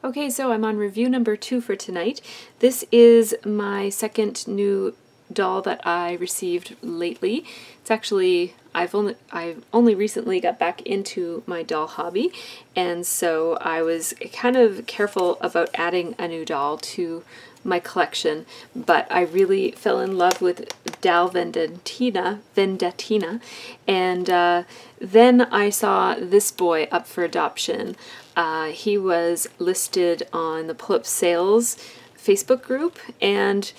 Okay, so I'm on review number 2 for tonight. This is my second new doll that I received lately. It's actually, I've only recently got back into my doll hobby, and so I was kind of careful about adding a new doll to my collection, but I really fell in love with Dal Vendetina, and then I saw this boy up for adoption. He was listed on the Pull Up Sales Facebook group, and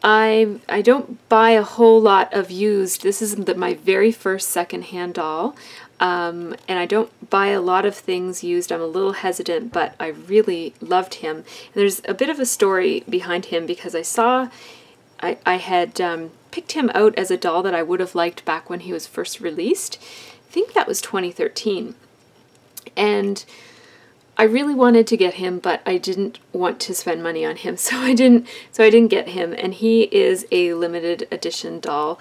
I don't buy a whole lot of used. This is my very first secondhand doll, and I don't buy a lot of things used. I'm a little hesitant, but I really loved him. And there's a bit of a story behind him because I had picked him out as a doll that I would have liked back when he was first released. I think that was 2013. And I really wanted to get him, but I didn't want to spend money on him, so I didn't get him. And he is a limited edition doll.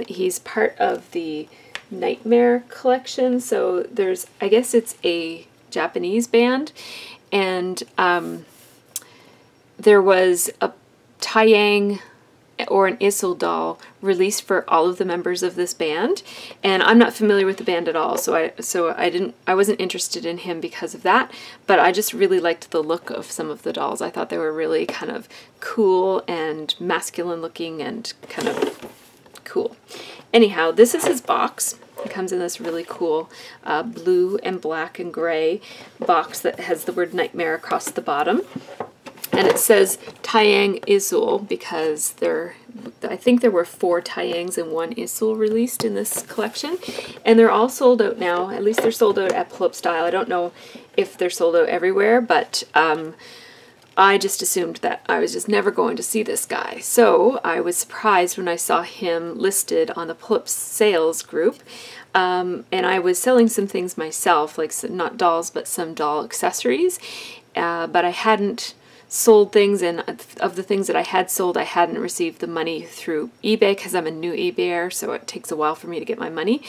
He's part of the Nightmare collection, so I guess it's a Japanese band, and there was a Taeyang or an Isol doll released for all of the members of this band, and I'm not familiar with the band at all, so I wasn't interested in him because of that, but I just really liked the look of some of the dolls. I thought they were really kind of cool and masculine looking and kind of cool. Anyhow, this is his box. It comes in this really cool blue and black and gray box that has the word Nightmare across the bottom. And it says Taeyang Isol because I think there were 4 Taeyangs and 1 Isol released in this collection. And they're all sold out now. At least they're sold out at Pull Up Style. I don't know if they're sold out everywhere, but I just assumed that I was just never going to see this guy. So I was surprised when I saw him listed on the Pull Up Sales group. And I was selling some things myself, like not dolls, but some doll accessories. But I hadn't sold things, and of the things that I had sold, I hadn't received the money through eBay because I'm a new eBayer, so it takes a while for me to get my money.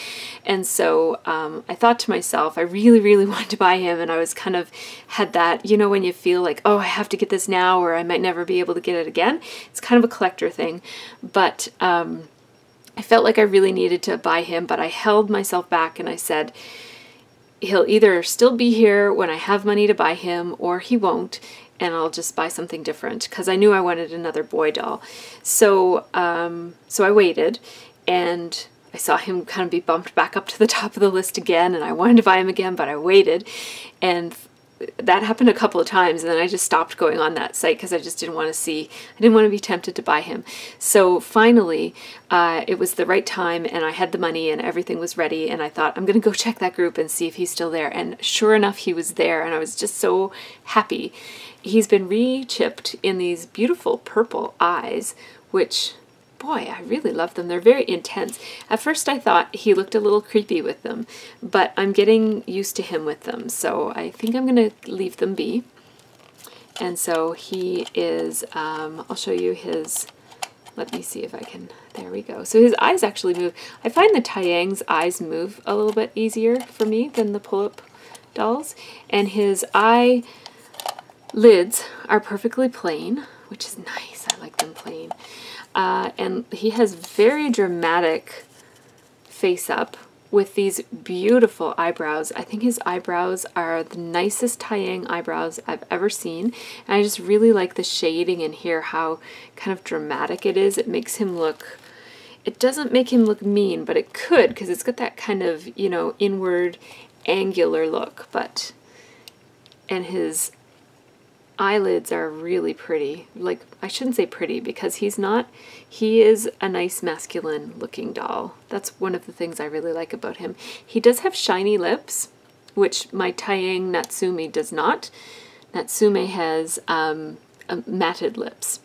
And so I thought to myself, I really, really wanted to buy him, and I was kind of had that, you know, when you feel like, oh, I have to get this now or I might never be able to get it again. It's kind of a collector thing, but I felt like I really needed to buy him, but I held myself back and I said, he'll either still be here when I have money to buy him or he won't, and I'll just buy something different, because I knew I wanted another boy doll. So so I waited, and I saw him kind of be bumped back up to the top of the list again, and I wanted to buy him again, but I waited, and that happened a couple of times, and then I just stopped going on that site because I just didn't want to I didn't want to be tempted to buy him. So finally, it was the right time, and I had the money, and everything was ready, and I thought, I'm going to go check that group and see if he's still there. And sure enough, he was there, and I was just so happy. He's been re-chipped in these beautiful purple eyes, which, boy, I really love them. They're very intense. At first I thought he looked a little creepy with them, but I'm getting used to him with them, so I think I'm going to leave them be. And so he is, I'll show you his, let me see if I can, there we go. So his eyes actually move. I find the Taeyang's eyes move a little bit easier for me than the pull-up dolls, and his eye lids are perfectly plain, which is nice. I like them plain. And he has very dramatic face up with these beautiful eyebrows. I think his eyebrows are the nicest Taeyang eyebrows I've ever seen. And I just really like the shading in here, how kind of dramatic it is. It makes him look, it doesn't make him look mean, but it could, because it's got that kind of, you know, inward angular look. But, and his eyelids are really pretty. Like, I shouldn't say pretty because he's not. He is a nice masculine looking doll. That's one of the things I really like about him. He does have shiny lips, which my Taeyang Natsume does not. Natsume has matted lips.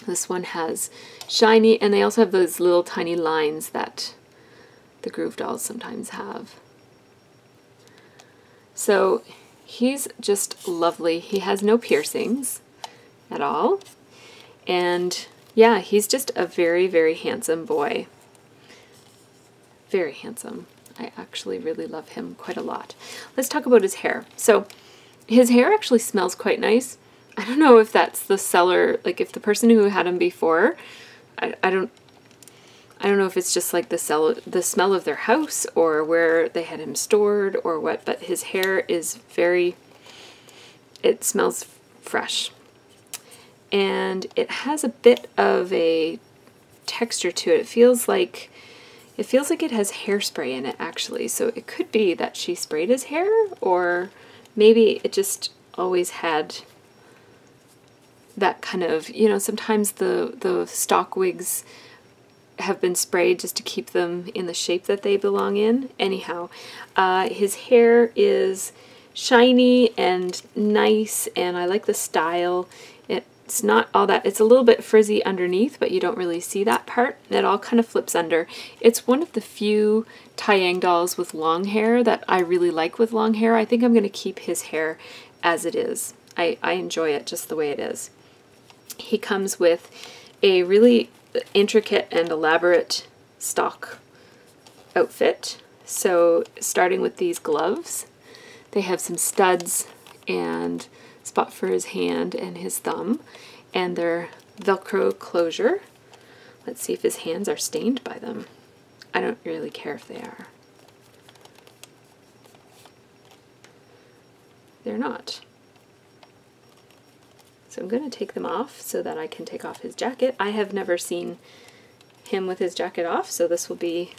This one has shiny, and they also have those little tiny lines that the Groove dolls sometimes have. So he's just lovely. He has no piercings at all. And yeah, he's just a very, very handsome boy. Very handsome. I actually really love him quite a lot. Let's talk about his hair. So His hair actually smells quite nice. I don't know if that's the seller, like if the person who had him before, I don't know if it's just like the smell of their house or where they had him stored or what, but his hair is it smells fresh. And it has a bit of a texture to it. It feels like it has hairspray in it, actually. So it could be that she sprayed his hair, or maybe it just always had that kind of, you know, sometimes the stock wigs have been sprayed just to keep them in the shape that they belong in. Anyhow, his hair is shiny and nice, and I like the style. It's not all that, it's a little bit frizzy underneath, but you don't really see that part. It all kind of flips under. It's one of the few Taeyang dolls with long hair that I really like with long hair. I think I'm going to keep his hair as it is. I enjoy it just the way it is. He comes with a really intricate and elaborate stock outfit. So starting with these gloves, they have some studs and spot for his hand and his thumb, and their Velcro closure. Let's see if his hands are stained by them. I don't really care if they are. They're not. So I'm going to take them off so that I can take off his jacket. I have never seen him with his jacket off, so this will be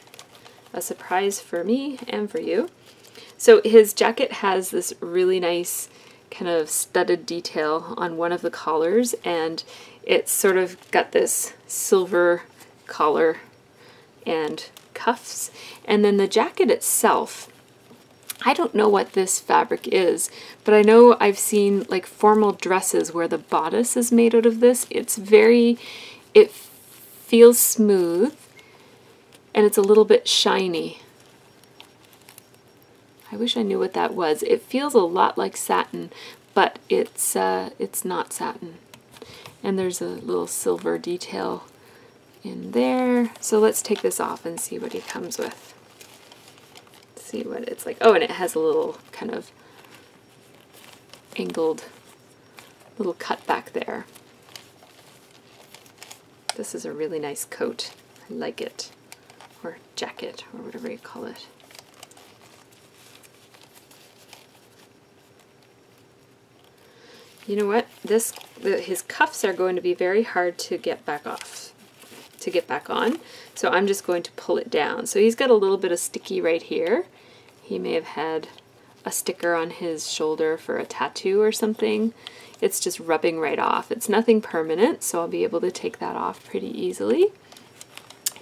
a surprise for me and for you. So his jacket has this really nice kind of studded detail on one of the collars, and it's sort of got this silver collar and cuffs. And then the jacket itself, I don't know what this fabric is, but I know I've seen like formal dresses where the bodice is made out of this. It feels smooth, and it's a little bit shiny. I wish I knew what that was. It feels a lot like satin, but it's not satin. And there's a little silver detail in there. So let's take this off and see what he comes with. See what it's like. Oh, and it has a little kind of angled little cut back there. This is a really nice coat. I like it. Or jacket, or whatever you call it. You know what? His cuffs are going to be very hard to get back off, to get back on. So I'm just going to pull it down. So he's got a little bit of sticky right here. He may have had a sticker on his shoulder for a tattoo or something. It's just rubbing right off. It's nothing permanent, so I'll be able to take that off pretty easily.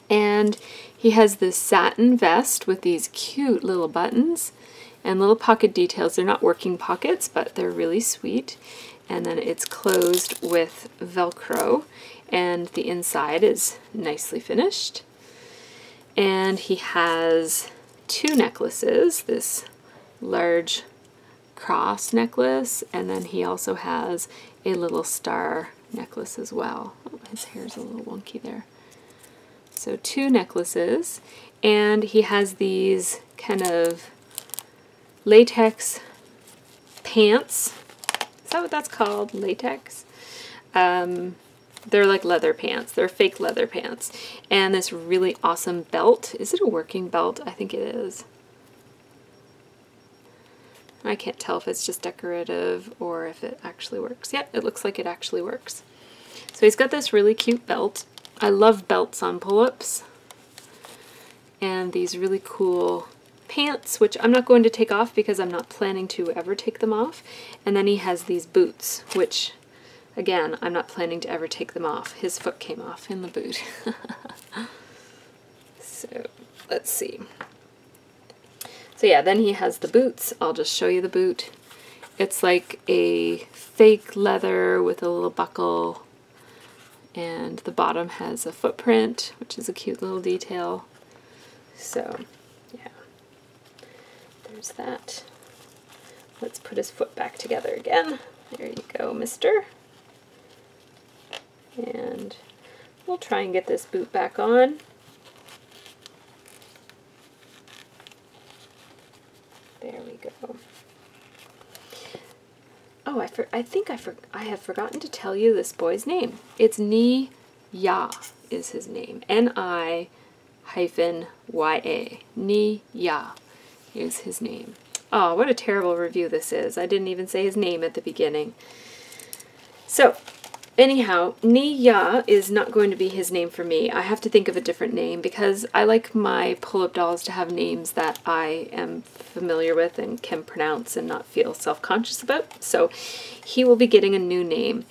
And he has this satin vest with these cute little buttons and little pocket details. They're not working pockets, but they're really sweet. And then it's closed with Velcro, and the inside is nicely finished. And he has two necklaces, this large cross necklace, and then he also has a little star necklace as well. Oh, his hair's a little wonky there. So two necklaces, and he has these kind of latex pants. Is that what that's called? Latex? They're like leather pants. They're fake leather pants. And this really awesome belt. Is it a working belt? I think it is. I can't tell if it's just decorative or if it actually works. Yep, it looks like it actually works. So he's got this really cute belt. I love belts on pull-ups. And these really cool pants, which I'm not going to take off because I'm not planning to ever take them off. And then he has these boots, which, again, I'm not planning to ever take them off. His foot came off in the boot. So, let's see. So yeah, then he has the boots. I'll just show you the boot. It's like a fake leather with a little buckle, and the bottom has a footprint, which is a cute little detail. So, yeah. There's that. Let's put his foot back together again. There you go, mister. And we'll try and get this boot back on. There we go. Oh, I think I have forgotten to tell you this boy's name. It's Ni Ya is his name. Ni-Ya. Ni Ya is his name. Oh, what a terrible review this is. I didn't even say his name at the beginning. So, anyhow, Ni Ya is not going to be his name for me. I have to think of a different name because I like my pull-up dolls to have names that I am familiar with and can pronounce and not feel self-conscious about. So he will be getting a new name.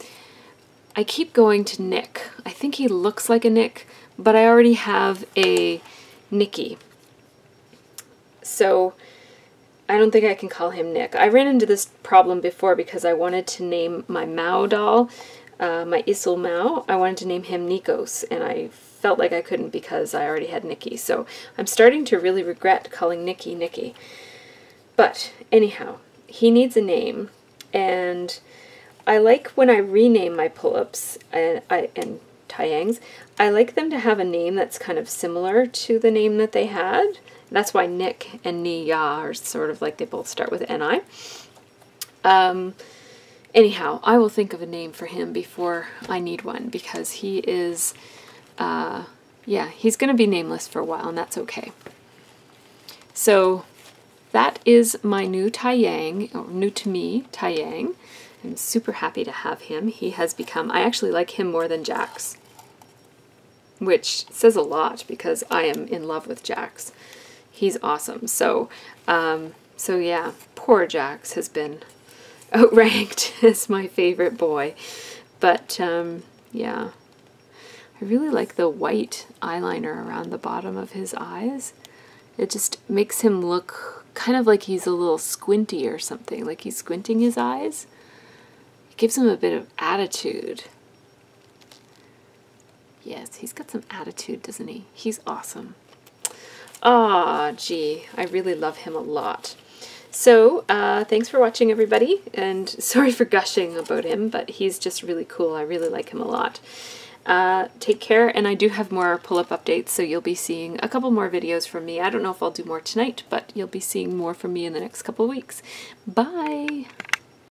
I keep going to Nick. I think he looks like a Nick, but I already have a Nicky. So I don't think I can call him Nick. I ran into this problem before because I wanted to name my Mao doll, my Isel Mao, I wanted to name him Nikos, and I felt like I couldn't because I already had Nicky. So I'm starting to really regret calling Nicky Nicky. But anyhow, he needs a name, and I like when I rename my pull-ups and Taeyangs, I like them to have a name that's kind of similar to the name that they had. That's why Nick and Ni Ya are sort of like they both start with Ni. Anyhow, I will think of a name for him before I need one because he is, yeah, he's going to be nameless for a while, and that's okay. So that is my new Taeyang, or new to me Taeyang. I'm super happy to have him. He has become, I actually like him more than Jax, which says a lot because I am in love with Jax. He's awesome. So, so yeah, poor Jax has been outranked as my favorite boy. But, yeah, I really like the white eyeliner around the bottom of his eyes. It just makes him look kind of like he's a little squinty or something, like he's squinting his eyes. It gives him a bit of attitude. Yes, he's got some attitude, doesn't he? He's awesome. Ah, gee, I really love him a lot. So, thanks for watching, everybody, and sorry for gushing about him, but he's just really cool. I really like him a lot. Take care, and I do have more pull-up updates, so you'll be seeing a couple more videos from me. I don't know if I'll do more tonight, but you'll be seeing more from me in the next couple of weeks. Bye!